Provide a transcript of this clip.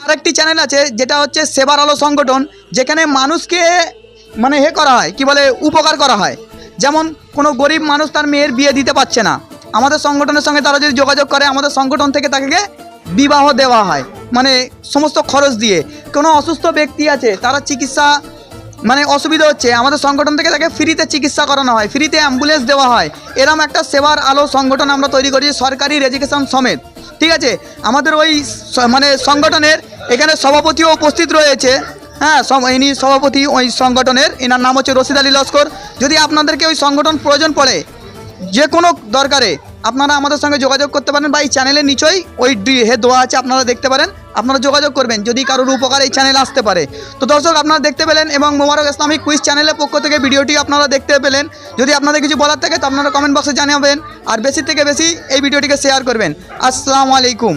আরেকটি চ্যানেল আছে যেটা হচ্ছে সেবার আলো সংগঠন, যেখানে মানুষকে মানে করা হয় কি বলে উপকার করা হয়। যেমন কোনো গরিব মানুষ তার মেয়ের বিয়ে দিতে পারছে না, আমাদের সংগঠনের সঙ্গে তারা যদি যোগাযোগ করে, আমাদের সংগঠন থেকে তাকে বিবাহ দেওয়া হয়, মানে সমস্ত খরচ দিয়ে। কোনো অসুস্থ ব্যক্তি আছে, তারা চিকিৎসা মানে অসুবিধা হচ্ছে, আমাদের সংগঠন থেকে তাকে ফ্রিতে চিকিৎসা করানো হয়, ফ্রিতে অ্যাম্বুলেন্স দেওয়া হয়। এরম একটা সেবার আলো সংগঠন আমরা তৈরি করেছি, সরকারি রেজিস্ট্রেশন সমেত। ঠিক আছে, আমাদের ওই মানে সংগঠনের এখানে সভাপতিও উপস্থিত রয়েছে। হ্যাঁ, ইনি সভাপতি ওই সংগঠনের, এনার নাম হচ্ছে রশিদ আলী লস্কর। যদি আপনাদেরকে ওই সংগঠন প্রয়োজন পড়ে যে কোনো দরকারে, আপনারা আমাদের সঙ্গে যোগাযোগ করতে পারেন, বা এই চ্যানেলের নিচেই ওই দেওয়া আছে, আপনারা দেখতে পারেন, আপনারা যোগাযোগ করবেন যদি কারোর উপকার এই চ্যানেলে আসতে পারে। তো দর্শক, আপনারা দেখতে পেলেন, এবং মোবারক ইসলামিক কুইজ চ্যানেলের পক্ষ থেকে ভিডিওটি আপনারা দেখতে পেলেন। যদি আপনাদের কিছু বলার থাকে তো আপনারা কমেন্ট বক্সে জানাবেন, আর বেশি থেকে বেশি এই ভিডিওটিকে শেয়ার করবেন। আসসালামু আলাইকুম।